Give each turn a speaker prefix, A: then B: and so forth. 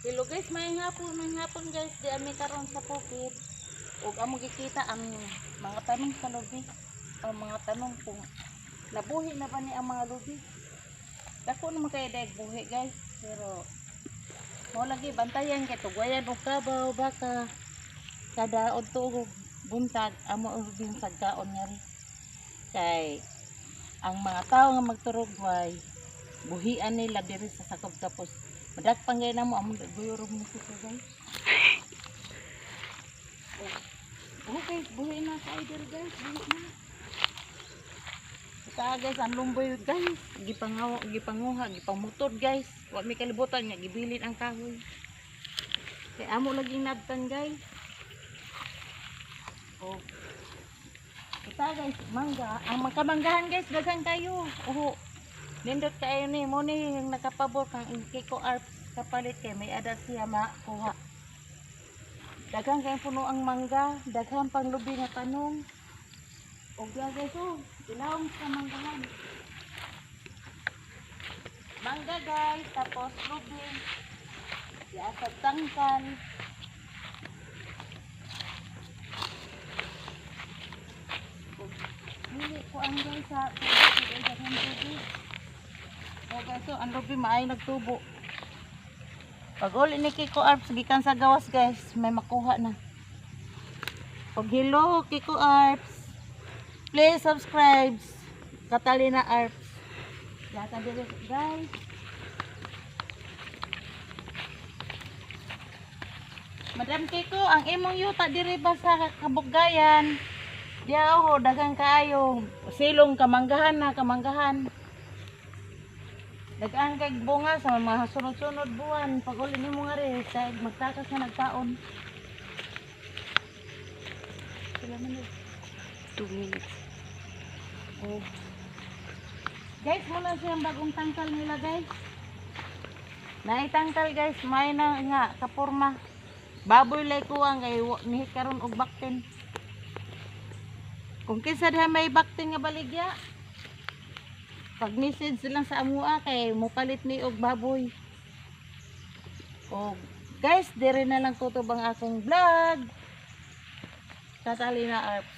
A: Hello guys, may hapon guys, di ami karon sa bukid. Ug amo gikita ang mga tanong sa lubi. Ang mga tanong kung nabuhi na ba ni ang mga lubi. Dako naman kay daig buhi guys, pero mo lagi bantayan kay tugwayan og kabaw baka kada udto buntag amo og din sagkaon ngari. Kay ang mga tao nga magturugway buhian nila diri sa sakop tapos madagpang gay na mo among guyurog mo ko guys. Oh guys, buhi na kay diri guys, buhi na. Ita guys, ang lumboy guys, gipanguha, gipamutod guys. Wa mi kalibutan nga gibilin ang kahoy. Kay amo lagi nabtan guys. Oh. Ita guys, mangga, ang magkamanggahan guys, daghan kayo. Oh. Nindot kayo ni mo ni yung nakapabor kang Kiko Arps kapalit kay may ada siya makuha. Daghang kay puno ang mangga, daghang pang lubi nga tanong. Og guys, oh, ilawom sa manggahan. Mangga guys, tapos lubi. Diasad tangkan. Nili ko ang guys sa tubig, daghang tubig. Oh guys, so ang lubi maay nagtubo. Pag uli ni Kiko Arps gikan sa gawas guys, may makuha na. Pag hello Kiko Arps, please subscribe Catalina Arps. Yata dito guys. Madam Kiko, ang imong yuta diri ba sa Kabugayan? Diya ho, dagang kaayo. Silong kamanggahan na, kamanggahan. Dagaan kay bunga sa mga sunod-sunod buwan. Pag uli ni mo nga rin, magtakas na nagtaon. Sila minutes?
B: 2 minutes.
A: Oh. Guys, muna siyang bagong tangkal nila guys. Naitangkal guys, may na nga kapurma. Baboy lay kuwang kay nihi karon og baktin. Kung kinsa diha may baktin nga baligya, pag message lang sa amua kay mupalit ni og baboy. O guys, dire na lang tutubang akong vlog. Catalina Arps.